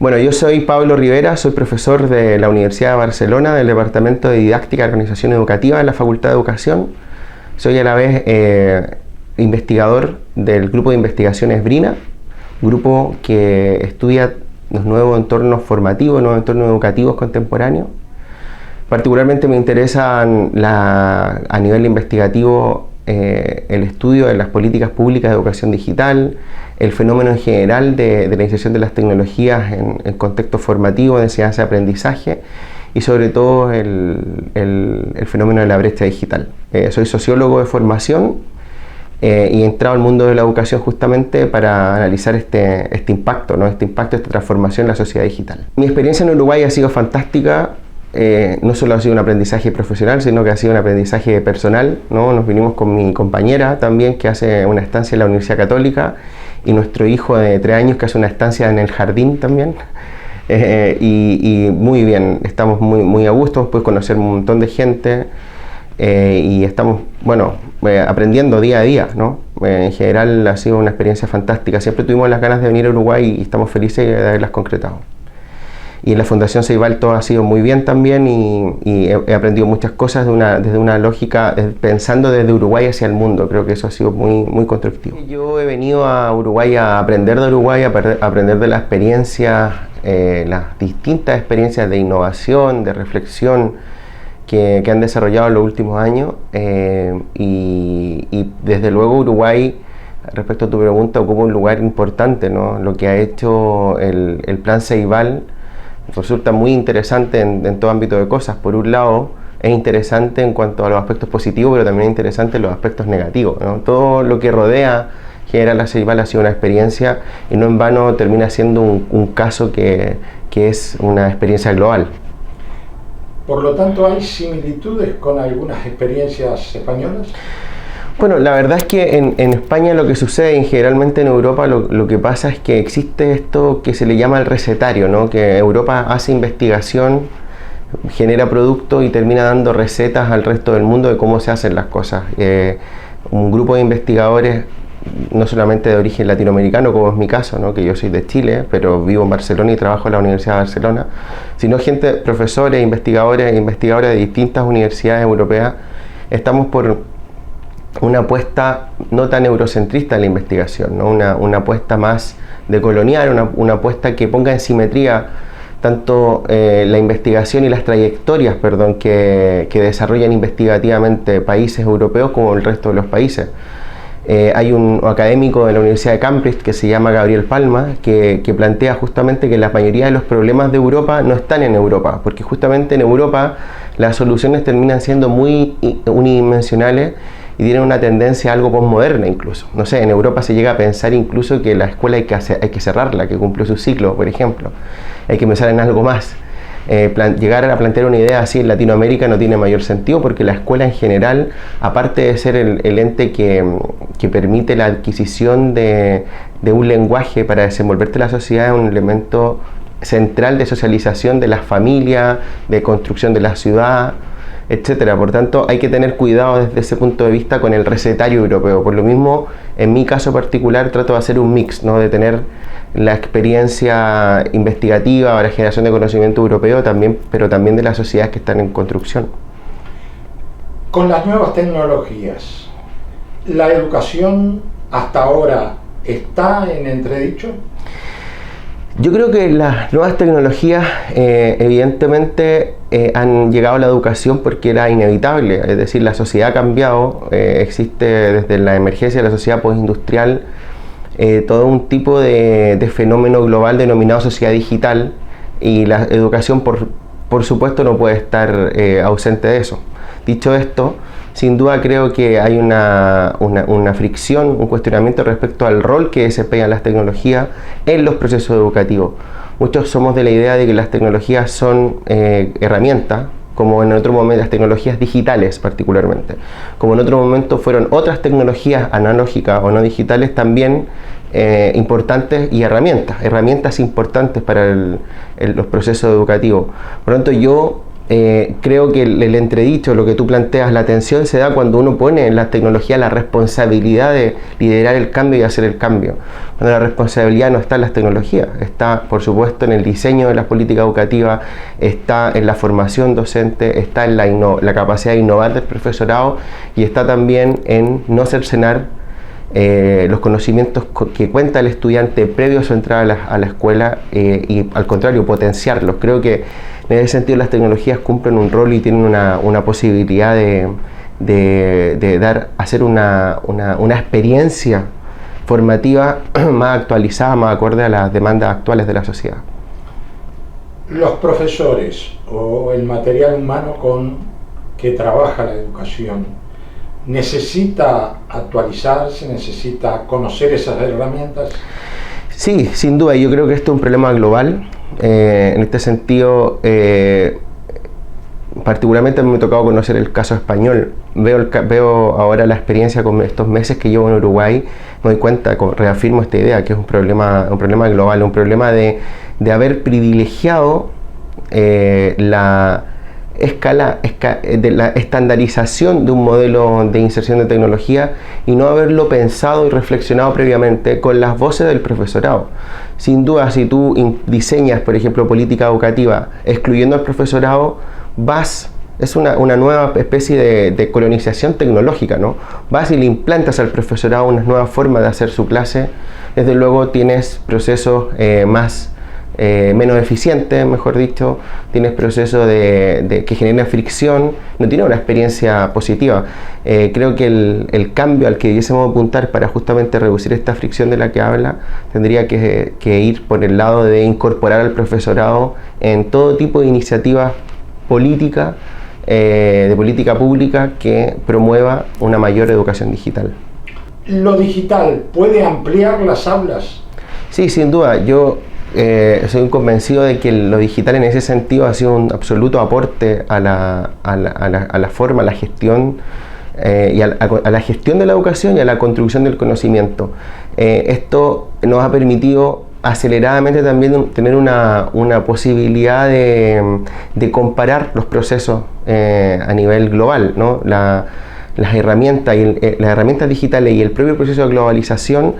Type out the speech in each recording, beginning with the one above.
Bueno, yo soy Pablo Rivera, soy profesor de la Universidad de Barcelona, del Departamento de Didáctica y Organización Educativa en la Facultad de Educación. Soy a la vez investigador del grupo de investigaciones Brina, grupo que estudia los nuevos entornos formativos, nuevos entornos educativos contemporáneos. Particularmente me interesan a nivel investigativo el estudio de las políticas públicas de educación digital, el fenómeno en general de la inserción de las tecnologías en contexto formativo de enseñanza-aprendizaje y sobre todo el fenómeno de la brecha digital. Soy sociólogo de formación y he entrado al mundo de la educación justamente para analizar este impacto, esta transformación en la sociedad digital. Mi experiencia en Uruguay ha sido fantástica. No solo ha sido un aprendizaje profesional, sino que ha sido un aprendizaje personal, ¿no? Nos vinimos con mi compañera también, que hace una estancia en la Universidad Católica, y nuestro hijo de 3 años, que hace una estancia en el jardín también. Y muy bien, estamos muy a gusto, después conocer un montón de gente y estamos, bueno, aprendiendo día a día, ¿no? En general ha sido una experiencia fantástica. Siempre tuvimos las ganas de venir a Uruguay y estamos felices de haberlas concretado. Y en la Fundación Ceibal todo ha sido muy bien también y he aprendido muchas cosas desde una lógica, pensando desde Uruguay hacia el mundo. Creo que eso ha sido muy constructivo. Yo he venido a Uruguay a aprender de Uruguay, a aprender de las experiencias, las distintas experiencias de innovación, de reflexión que han desarrollado en los últimos años. Y desde luego Uruguay, respecto a tu pregunta, ocupa un lugar importante, ¿no? Lo que ha hecho el Plan Ceibal resulta muy interesante en todo ámbito de cosas. Por un lado, es interesante en cuanto a los aspectos positivos, pero también es interesante en los aspectos negativos, ¿no? Todo lo que rodea General La Ceibal ha sido una experiencia y no en vano termina siendo un caso que es una experiencia global. Por lo tanto, ¿hay similitudes con algunas experiencias españolas? Bueno, la verdad es que en España lo que sucede, y generalmente en Europa lo que pasa es que existe esto que se le llama el recetario, ¿no? Que Europa hace investigación, genera productos y termina dando recetas al resto del mundo de cómo se hacen las cosas. Un grupo de investigadores, no solamente de origen latinoamericano, como es mi caso, ¿no? Que yo soy de Chile, pero vivo en Barcelona y trabajo en la Universidad de Barcelona, sino profesores, investigadores e investigadoras de distintas universidades europeas, estamos por una apuesta no tan eurocentrista en la investigación, ¿no? Una apuesta más decolonial, una apuesta que ponga en simetría tanto la investigación y las trayectorias, que desarrollan investigativamente países europeos como el resto de los países. Hay un académico de la Universidad de Cambridge que se llama Gabriel Palma que plantea justamente que la mayoría de los problemas de Europa no están en Europa, porque justamente en Europa las soluciones terminan siendo muy unidimensionales y tienen una tendencia algo posmoderna incluso. No sé, en Europa se llega a pensar incluso que la escuela hay que cerrarla, que cumplió su ciclo, por ejemplo. Hay que pensar en algo más. Llegar a plantear una idea así en Latinoamérica no tiene mayor sentido, porque la escuela en general, aparte de ser el ente que permite la adquisición de un lenguaje para desenvolverte en la sociedad, es un elemento central de socialización de las familias, de construcción de la ciudad, etcétera. Por tanto, hay que tener cuidado desde ese punto de vista con el recetario europeo. Por lo mismo, en mi caso particular, trato de hacer un mix, ¿no? De tener la experiencia investigativa o la generación de conocimiento europeo, pero también de las sociedades que están en construcción. Con las nuevas tecnologías, ¿la educación hasta ahora está en entredicho? Yo creo que las nuevas tecnologías evidentemente han llegado a la educación porque era inevitable, es decir, la sociedad ha cambiado, existe desde la emergencia de la sociedad postindustrial todo un tipo de fenómeno global denominado sociedad digital, y la educación por supuesto no puede estar ausente de eso. Dicho esto, sin duda creo que hay una fricción, un cuestionamiento respecto al rol que desempeñan las tecnologías en los procesos educativos. Muchos somos de la idea de que las tecnologías son herramientas, como en otro momento las tecnologías digitales particularmente, como en otro momento fueron otras tecnologías analógicas o no digitales también importantes, y herramientas importantes para los procesos educativos. Por lo tanto, yo creo que el entredicho, lo que tú planteas, la tensión se da cuando uno pone en la tecnología la responsabilidad de liderar el cambio y hacer el cambio. Cuando la responsabilidad no está en las tecnologías, está por supuesto en el diseño de las políticas educativas, está en la formación docente, está en la capacidad de innovar del profesorado y está también en no cercenar los conocimientos que cuenta el estudiante previo a su entrada a la escuela y al contrario potenciarlos. Creo que en ese sentido las tecnologías cumplen un rol y tienen una posibilidad de hacer una experiencia formativa más actualizada, más acorde a las demandas actuales de la sociedad. Los profesores o el material humano con que trabaja la educación necesita actualizarse, necesita conocer esas herramientas. Sí, sin duda, yo creo que esto es un problema global. En este sentido, particularmente me ha tocado conocer el caso español. Veo ahora la experiencia con estos meses que llevo en Uruguay, me doy cuenta, reafirmo esta idea, que es un problema global, un problema de haber privilegiado la estandarización de un modelo de inserción de tecnología y no haberlo pensado y reflexionado previamente con las voces del profesorado. Sin duda, si tú diseñas, por ejemplo, política educativa excluyendo al profesorado, es una nueva especie de colonización tecnológica, ¿no? Vas y le implantas al profesorado una nueva forma de hacer su clase. Desde luego tienes procesos menos eficientes, mejor dicho, tienes procesos que generan fricción, no tiene una experiencia positiva. Creo que el cambio al que debiésemos apuntar para justamente reducir esta fricción de la que habla, tendría que ir por el lado de incorporar al profesorado en todo tipo de iniciativas políticas, de política pública que promueva una mayor educación digital. ¿Lo digital puede ampliar las aulas? Sí, sin duda. Yo soy un convencido de que lo digital en ese sentido ha sido un absoluto aporte a la forma, a la gestión y a la gestión de la educación y a la construcción del conocimiento. Esto nos ha permitido aceleradamente también tener una posibilidad de comparar los procesos a nivel global, ¿no? Las herramientas digitales y el propio proceso de globalización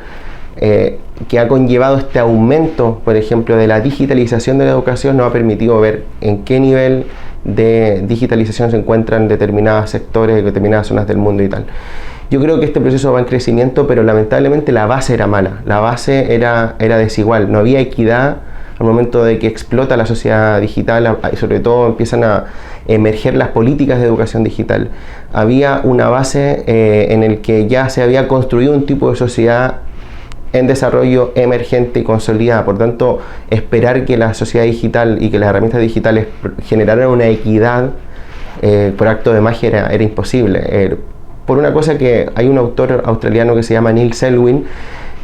que ha conllevado este aumento, por ejemplo, de la digitalización de la educación, nos ha permitido ver en qué nivel de digitalización se encuentran determinados sectores, determinadas zonas del mundo y tal. Yo creo que este proceso va en crecimiento, pero lamentablemente la base era mala, la base era desigual, no había equidad al momento de que explota la sociedad digital y sobre todo empiezan a emerger las políticas de educación digital. Había una base en el que ya se había construido un tipo de sociedad en desarrollo, emergente y consolidada. Por tanto, esperar que la sociedad digital y que las herramientas digitales generaran una equidad por acto de magia era imposible. Por una cosa que hay un autor australiano que se llama Neil Selwyn,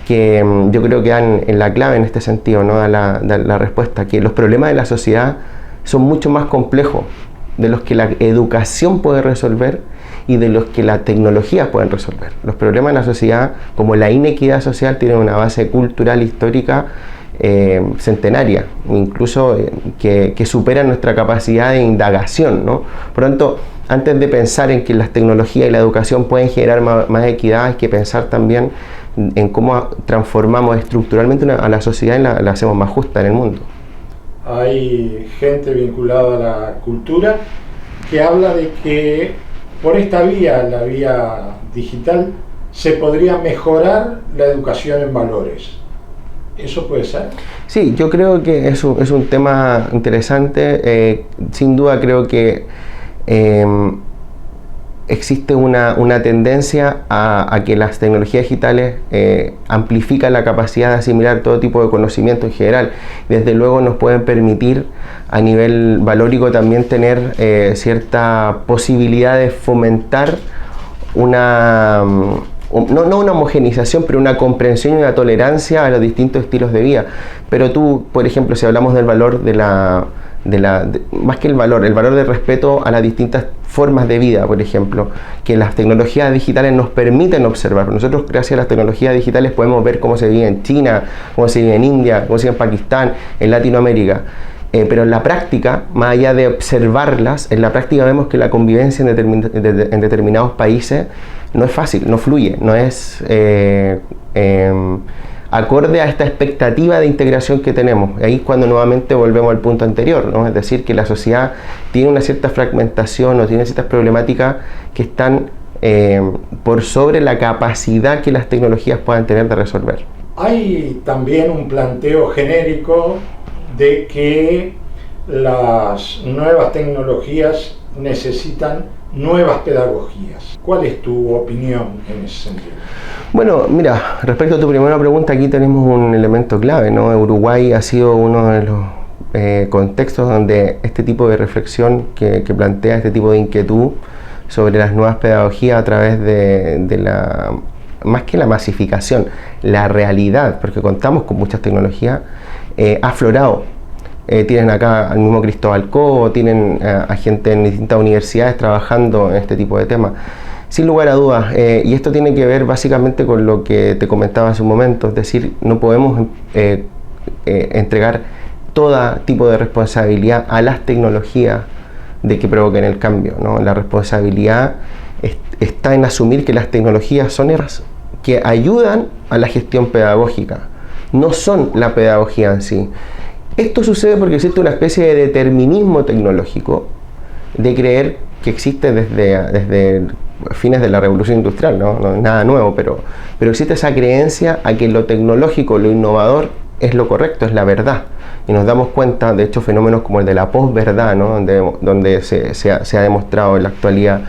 que yo creo que dan en la clave en este sentido, ¿no? Da la respuesta, que los problemas de la sociedad son mucho más complejos de los que la educación puede resolver y de los que las tecnologías pueden resolver. Los problemas de la sociedad, como la inequidad social, tienen una base cultural, histórica, centenaria, incluso que superan nuestra capacidad de indagación, ¿no? Por lo tanto, antes de pensar en que las tecnologías y la educación pueden generar más equidad, hay que pensar también en cómo transformamos estructuralmente a la sociedad y la hacemos más justa en el mundo. Hay gente vinculada a la cultura que habla de que por esta vía, la vía digital, se podría mejorar la educación en valores. ¿Eso puede ser? Sí, yo creo que es un tema interesante. Sin duda creo que existe una tendencia a que las tecnologías digitales amplifican la capacidad de asimilar todo tipo de conocimiento en general. Desde luego nos pueden permitir a nivel valórico también tener cierta posibilidad de fomentar no una homogenización, pero una comprensión y una tolerancia a los distintos estilos de vida. Pero tú, por ejemplo, si hablamos del valor más que el valor de respeto a las distintas formas de vida, por ejemplo, que las tecnologías digitales nos permiten observar. Nosotros, gracias a las tecnologías digitales, podemos ver cómo se vive en China, cómo se vive en India, cómo se vive en Pakistán, en Latinoamérica. pero en la práctica, más allá de observarlas, en la práctica vemos que la convivencia en determinados países no es fácil, no fluye, no es acorde a esta expectativa de integración que tenemos. Ahí es cuando nuevamente volvemos al punto anterior, ¿no? Es decir, que la sociedad tiene una cierta fragmentación o tiene ciertas problemáticas que están por sobre la capacidad que las tecnologías puedan tener de resolver. Hay también un planteo genérico de que las nuevas tecnologías necesitan nuevas pedagogías. ¿Cuál es tu opinión en ese sentido? Bueno, mira, respecto a tu primera pregunta, aquí tenemos un elemento clave, ¿no? Uruguay ha sido uno de los contextos donde este tipo de reflexión que plantea este tipo de inquietud sobre las nuevas pedagogías a través de la, más que la masificación, la realidad, porque contamos con muchas tecnologías, ha aflorado. Tienen acá al mismo Cristóbal Cobo, tienen a gente en distintas universidades trabajando en este tipo de temas. Sin lugar a dudas, y esto tiene que ver básicamente con lo que te comentaba hace un momento, es decir, no podemos entregar todo tipo de responsabilidad a las tecnologías de que provoquen el cambio, ¿no? La responsabilidad está en asumir que las tecnologías son herramientas que ayudan a la gestión pedagógica, no son la pedagogía en sí. Esto sucede porque existe una especie de determinismo tecnológico de creer que existe desde fines de la revolución industrial, ¿no? No es nada nuevo, pero existe esa creencia a que lo tecnológico, lo innovador es lo correcto, es la verdad. Y nos damos cuenta, de hecho, fenómenos como el de la posverdad, ¿no? donde se ha demostrado en la actualidad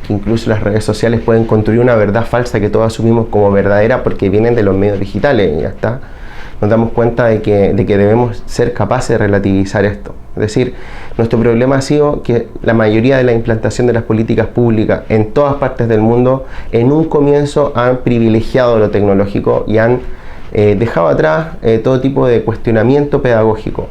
que incluso las redes sociales pueden construir una verdad falsa que todos asumimos como verdadera porque vienen de los medios digitales y ya está. Nos damos cuenta de que debemos ser capaces de relativizar esto. Es decir, nuestro problema ha sido que la mayoría de la implantación de las políticas públicas en todas partes del mundo, en un comienzo han privilegiado lo tecnológico y han dejado atrás todo tipo de cuestionamiento pedagógico.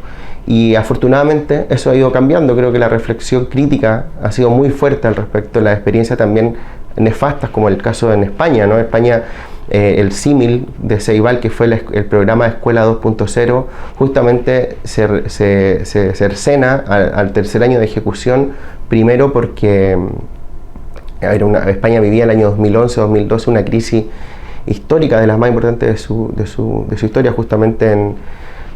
Y afortunadamente eso ha ido cambiando. Creo que la reflexión crítica ha sido muy fuerte al respecto de la experiencia también nefastas, como el caso en España, ¿no? España, el símil de Ceibal, que fue el programa de Escuela 2.0, justamente se cercena al tercer año de ejecución, primero porque España vivía el año 2011-2012 una crisis histórica de las más importantes de su historia, justamente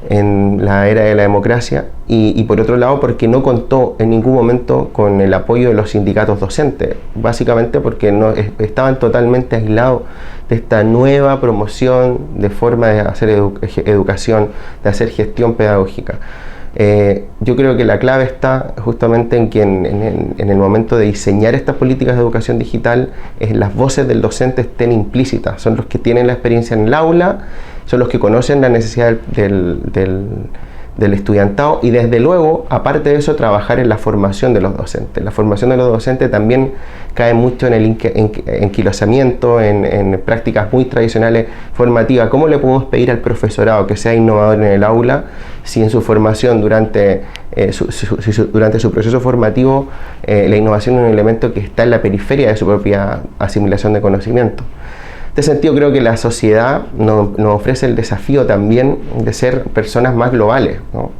en la era de la democracia, y por otro lado porque no contó en ningún momento con el apoyo de los sindicatos docentes, básicamente porque estaban totalmente aislados de esta nueva promoción de forma de hacer educación, de hacer gestión pedagógica. Yo creo que la clave está justamente en que en el momento de diseñar estas políticas de educación digital, las voces del docente estén implícitas, son los que tienen la experiencia en el aula, son los que conocen la necesidad del estudiantado, y desde luego, aparte de eso, trabajar en la formación de los docentes. La formación de los docentes también cae mucho en el enquilosamiento, en prácticas muy tradicionales formativas. ¿Cómo le podemos pedir al profesorado que sea innovador en el aula si en su formación, durante su proceso formativo, la innovación es un elemento que está en la periferia de su propia asimilación de conocimiento? En este sentido, creo que la sociedad nos ofrece el desafío también de ser personas más globales, ¿no?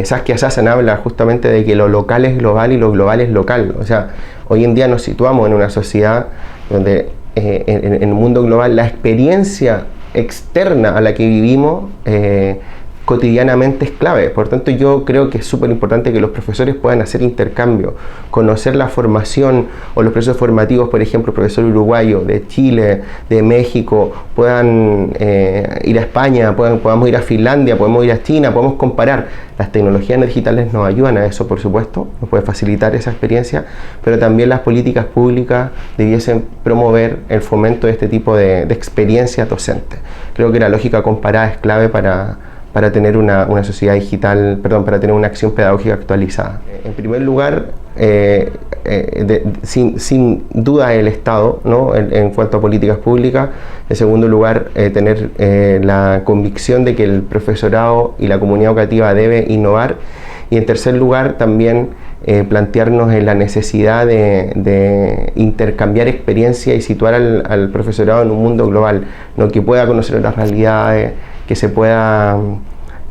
Saskia Sassen habla justamente de que lo local es global y lo global es local. O sea, hoy en día nos situamos en una sociedad donde en el mundo global la experiencia externa a la que vivimos cotidianamente es clave. Por tanto, yo creo que es súper importante que los profesores puedan hacer intercambio, conocer la formación o los procesos formativos, por ejemplo, el profesor uruguayo de Chile, de México, puedan ir a España, podamos ir a Finlandia, podemos ir a China, podemos comparar. Las tecnologías digitales nos ayudan a eso, por supuesto, nos puede facilitar esa experiencia, pero también las políticas públicas debiesen promover el fomento de este tipo de experiencias docentes. Creo que la lógica comparada es clave para tener una sociedad digital, para tener una acción pedagógica actualizada. En primer lugar, sin duda el Estado, ¿no? en cuanto a políticas públicas. En segundo lugar, tener la convicción de que el profesorado y la comunidad educativa debe innovar. Y en tercer lugar, también plantearnos en la necesidad de intercambiar experiencia y situar al profesorado en un mundo global, ¿no? Que pueda conocer las realidades, que se pueda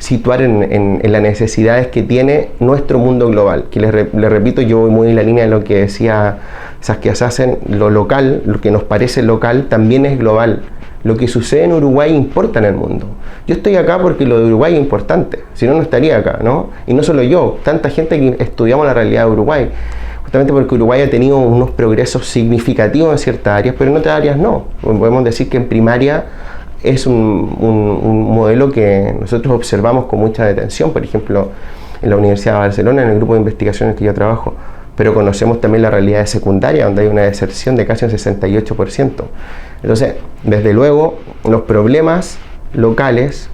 situar en las necesidades que tiene nuestro mundo global. Que les repito, yo voy muy en la línea de lo que decía Saskia Sassen, lo local, lo que nos parece local, también es global. Lo que sucede en Uruguay importa en el mundo. Yo estoy acá porque lo de Uruguay es importante, si no, no estaría acá, ¿no? Y no solo yo, tanta gente que estudiamos la realidad de Uruguay, justamente porque Uruguay ha tenido unos progresos significativos en ciertas áreas, pero en otras áreas no. Podemos decir que en primaria es un modelo que nosotros observamos con mucha detención, por ejemplo, en la Universidad de Barcelona, en el grupo de investigaciones que yo trabajo, pero conocemos también la realidad de secundaria, donde hay una deserción de casi un 68%. Entonces, desde luego, los problemas locales,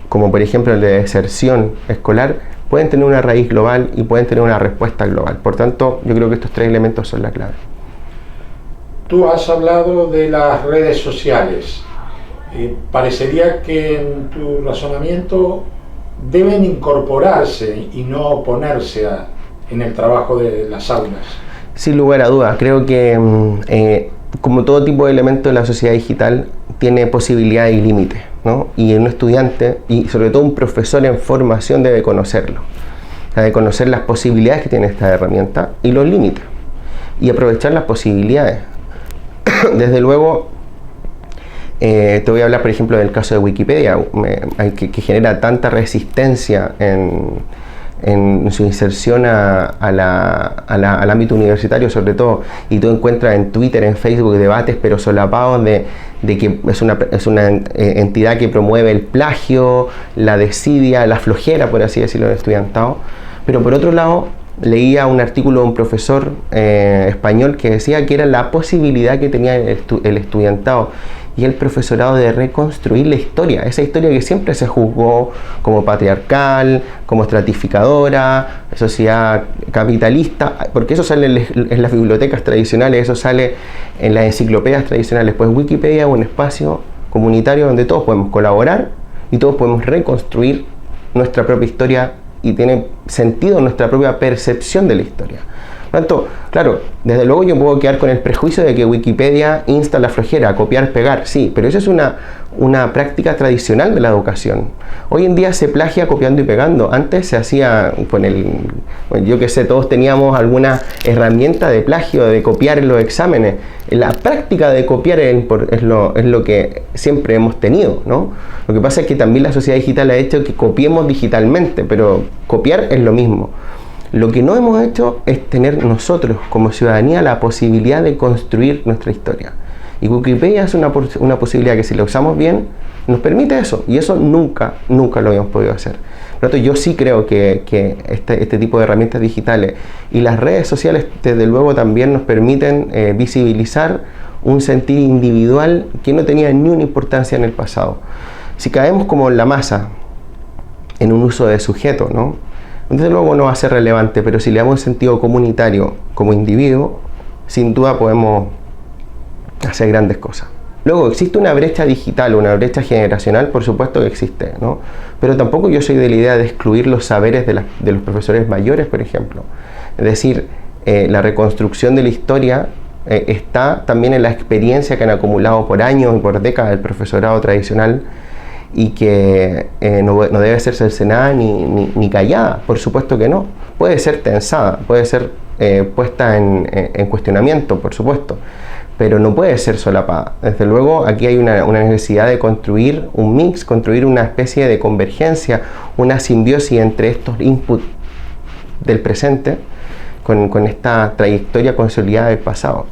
como por ejemplo el de deserción escolar, pueden tener una raíz global y pueden tener una respuesta global. Por tanto, yo creo que estos 3 elementos son la clave. Tú has hablado de las redes sociales. Parecería que en tu razonamiento deben incorporarse y no oponerse en el trabajo de las aulas. Sin lugar a dudas, creo que como todo tipo de elemento de la sociedad digital tiene posibilidades y límites, ¿no? Y un estudiante y sobre todo un profesor en formación debe conocerlo, debe conocer las posibilidades que tiene esta herramienta y los límites y aprovechar las posibilidades. Desde luego, te voy a hablar por ejemplo del caso de Wikipedia, que genera tanta resistencia en su inserción al ámbito universitario sobre todo, y tú encuentras en Twitter, en Facebook debates pero solapados de que es una entidad que promueve el plagio, la desidia, la flojera, por así decirlo, del estudiantado. Pero por otro lado, leía un artículo de un profesor español que decía que era la posibilidad que tenía el estudiantado y el profesorado de reconstruir la historia, esa historia que siempre se juzgó como patriarcal, como estratificadora, sociedad capitalista, porque eso sale en las bibliotecas tradicionales, eso sale en las enciclopedias tradicionales. Pues Wikipedia es un espacio comunitario donde todos podemos colaborar y todos podemos reconstruir nuestra propia historia y tiene sentido nuestra propia percepción de la historia. Por tanto, claro, desde luego yo puedo quedar con el prejuicio de que Wikipedia insta la flojera, copiar, pegar, sí, pero eso es una práctica tradicional de la educación. Hoy en día se plagia copiando y pegando. Antes se hacía con yo que sé, todos teníamos alguna herramienta de plagio, de copiar en los exámenes. La práctica de copiar es lo que siempre hemos tenido, ¿no? Lo que pasa es que también la sociedad digital ha hecho que copiemos digitalmente, pero copiar es lo mismo. Lo que no hemos hecho es tener nosotros como ciudadanía la posibilidad de construir nuestra historia. Y Wikipedia es una posibilidad que si la usamos bien nos permite eso, y eso nunca lo habíamos podido hacer. Por lo tanto, yo sí creo que este tipo de herramientas digitales y las redes sociales desde luego también nos permiten visibilizar un sentir individual que no tenía ni una importancia en el pasado. Si caemos como en la masa, en un uso de sujeto, ¿no? Desde luego no va a ser relevante, pero si le damos un sentido comunitario como individuo, sin duda podemos hacer grandes cosas. Luego, ¿existe una brecha digital, una brecha generacional? Por supuesto que existe, ¿no? Pero tampoco yo soy de la idea de excluir los saberes de los profesores mayores, por ejemplo. Es decir, la reconstrucción de la historia está también en la experiencia que han acumulado por años y por décadas del profesorado tradicional, y que no debe ser cercenada ni callada, por supuesto que no. Puede ser tensada, puede ser puesta en cuestionamiento, por supuesto, pero no puede ser solapada. Desde luego aquí hay una necesidad de construir un mix, construir una especie de convergencia, una simbiosis entre estos inputs del presente con esta trayectoria consolidada del pasado.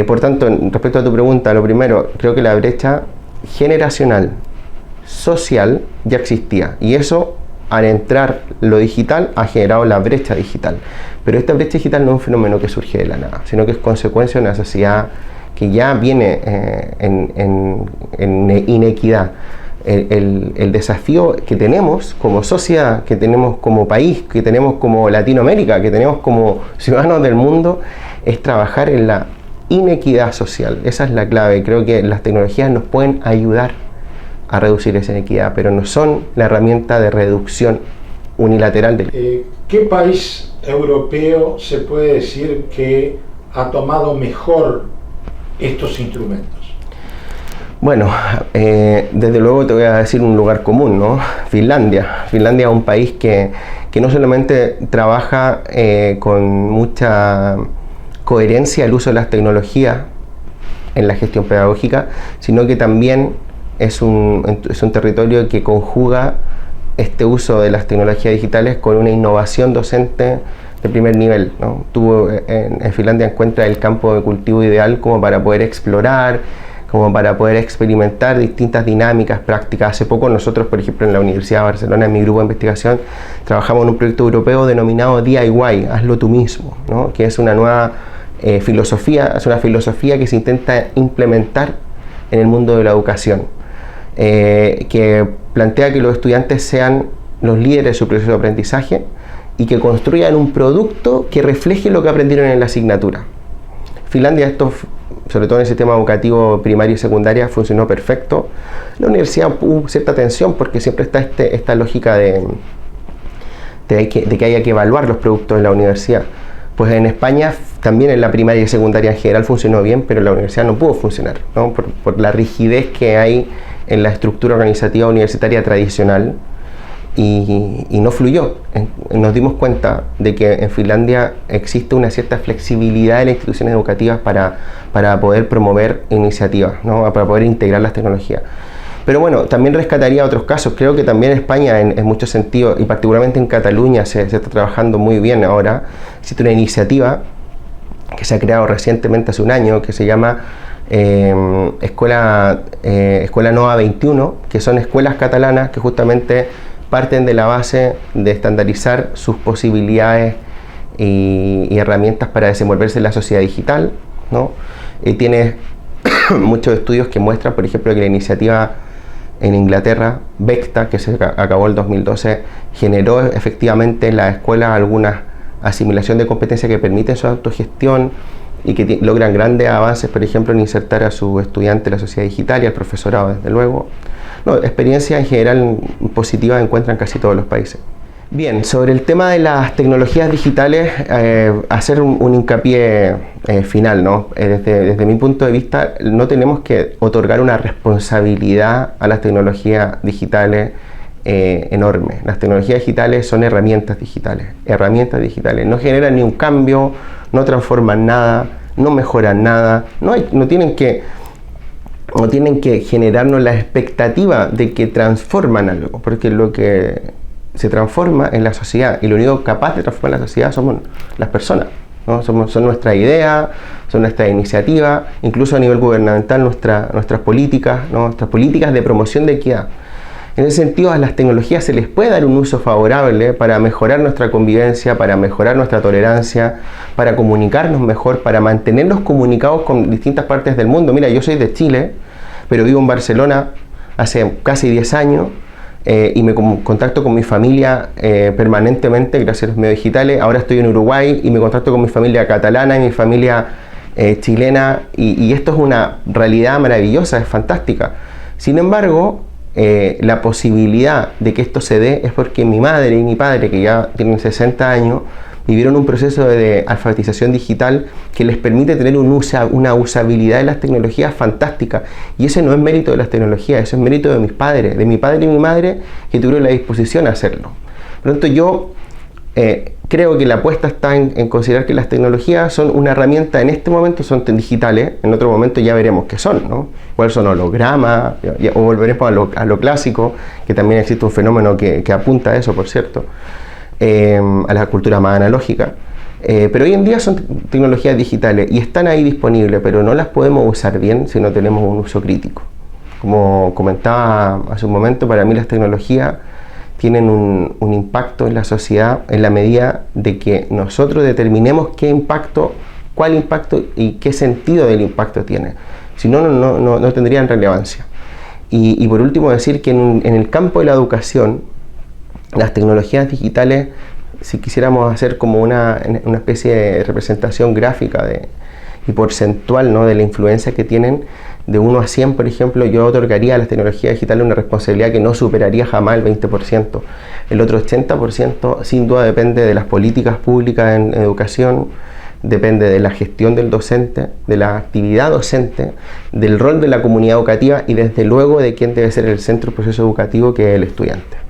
Por tanto, respecto a tu pregunta, lo primero, creo que la brecha generacional, social, ya existía, y eso, al entrar lo digital, ha generado la brecha digital. Pero esta brecha digital no es un fenómeno que surge de la nada, sino que es consecuencia de una sociedad que ya viene en inequidad. El desafío que tenemos como sociedad, que tenemos como país, que tenemos como Latinoamérica, que tenemos como ciudadanos del mundo, es trabajar en la inequidad social. Esa es la clave. Creo que las tecnologías nos pueden ayudar a reducir esa inequidad, pero no son la herramienta de reducción unilateral del... ¿Qué país europeo se puede decir que ha tomado mejor estos instrumentos? Bueno, desde luego te voy a decir un lugar común, ¿no? Finlandia. Finlandia es un país que no solamente trabaja con mucha coherencia el uso de las tecnologías en la gestión pedagógica, sino que también es un territorio que conjuga este uso de las tecnologías digitales con una innovación docente de primer nivel, ¿no? Tú en Finlandia encuentras el campo de cultivo ideal como para poder explorar, como para poder experimentar distintas dinámicas, prácticas. Hace poco nosotros, por ejemplo, en la Universidad de Barcelona, en mi grupo de investigación, trabajamos en un proyecto europeo denominado DIY, hazlo tú mismo, ¿no? Que es una nueva filosofía, es una filosofía que se intenta implementar en el mundo de la educación, que plantea que los estudiantes sean los líderes de su proceso de aprendizaje y que construyan un producto que refleje lo que aprendieron en la asignatura. Finlandia, esto, sobre todo en el sistema educativo primario y secundaria, funcionó perfecto. En la universidad hubo cierta tensión porque siempre está esta lógica de que haya que evaluar los productos en la universidad. Pues en España también en la primaria y secundaria en general funcionó bien, pero en la universidad no pudo funcionar, ¿no? Por la rigidez que hay en la estructura organizativa universitaria tradicional, y no fluyó. Nos dimos cuenta de que en Finlandia existe una cierta flexibilidad de las instituciones educativas para poder promover iniciativas, ¿no? Para poder integrar las tecnologías. Pero bueno, también rescataría otros casos. Creo que también en España, en muchos sentidos, y particularmente en Cataluña, se está trabajando muy bien ahora. Existe una iniciativa que se ha creado recientemente, hace un año, que se llama Escuela Nova 21, que son escuelas catalanas que justamente parten de la base de estandarizar sus posibilidades y herramientas para desenvolverse en la sociedad digital, ¿no? Tiene muchos estudios que muestran, por ejemplo, que la iniciativa en Inglaterra, Vecta, que se acabó el 2012, generó efectivamente en la escuela alguna asimilación de competencias que permiten su autogestión y que logran grandes avances, por ejemplo, en insertar a sus estudiantes en la sociedad digital y al profesorado, desde luego. No, experiencias en general positivas encuentran casi todos los países. Bien, sobre el tema de las tecnologías digitales, hacer un hincapié final, ¿no? Desde mi punto de vista, no tenemos que otorgar una responsabilidad a las tecnologías digitales enorme. Las tecnologías digitales son herramientas digitales, no generan ni un cambio, no transforman nada, no mejoran nada, no tienen que generarnos la expectativa de que transforman algo, porque lo que se transforma en la sociedad, y lo único capaz de transformar la sociedad somos las personas, ¿no? Son nuestras ideas, son nuestras iniciativas, incluso a nivel gubernamental nuestras políticas, ¿no? Nuestras políticas de promoción de equidad. En ese sentido, a las tecnologías se les puede dar un uso favorable para mejorar nuestra convivencia, para mejorar nuestra tolerancia, para comunicarnos mejor, para mantenernos comunicados con distintas partes del mundo. Mira, yo soy de Chile, pero vivo en Barcelona hace casi 10 años y me contacto con mi familia permanentemente gracias a los medios digitales. Ahora estoy en Uruguay y me contacto con mi familia catalana y mi familia chilena, y esto es una realidad maravillosa, es fantástica. Sin embargo, la posibilidad de que esto se dé es porque mi madre y mi padre, que ya tienen 60 años, vivieron un proceso de alfabetización digital que les permite tener una usabilidad de las tecnologías fantástica. Y ese no es mérito de las tecnologías, eso es mérito de mis padres, de mi padre y mi madre, que tuvieron la disposición a hacerlo. Por lo tanto, yo creo que la apuesta está en considerar que las tecnologías son una herramienta. En este momento son digitales, en otro momento ya veremos qué son, ¿no? Cuáles son hologramas, o volveremos a lo clásico, que también existe un fenómeno que apunta a eso, por cierto, a la cultura más analógica. Pero hoy en día son tecnologías digitales y están ahí disponibles, pero no las podemos usar bien si no tenemos un uso crítico. Como comentaba hace un momento, para mí las tecnologías tienen un impacto en la sociedad en la medida de que nosotros determinemos qué impacto, cuál impacto y qué sentido del impacto tiene. Si no, no tendrían relevancia. Y por último, decir que en el campo de la educación, las tecnologías digitales, si quisiéramos hacer como una especie de representación gráfica y porcentual, ¿no?, de la influencia que tienen, de 1 a 100, por ejemplo, yo otorgaría a las tecnologías digitales una responsabilidad que no superaría jamás el 20%. El otro 80% sin duda depende de las políticas públicas en educación, depende de la gestión del docente, de la actividad docente, del rol de la comunidad educativa y desde luego de quién debe ser el centro del proceso educativo, que es el estudiante.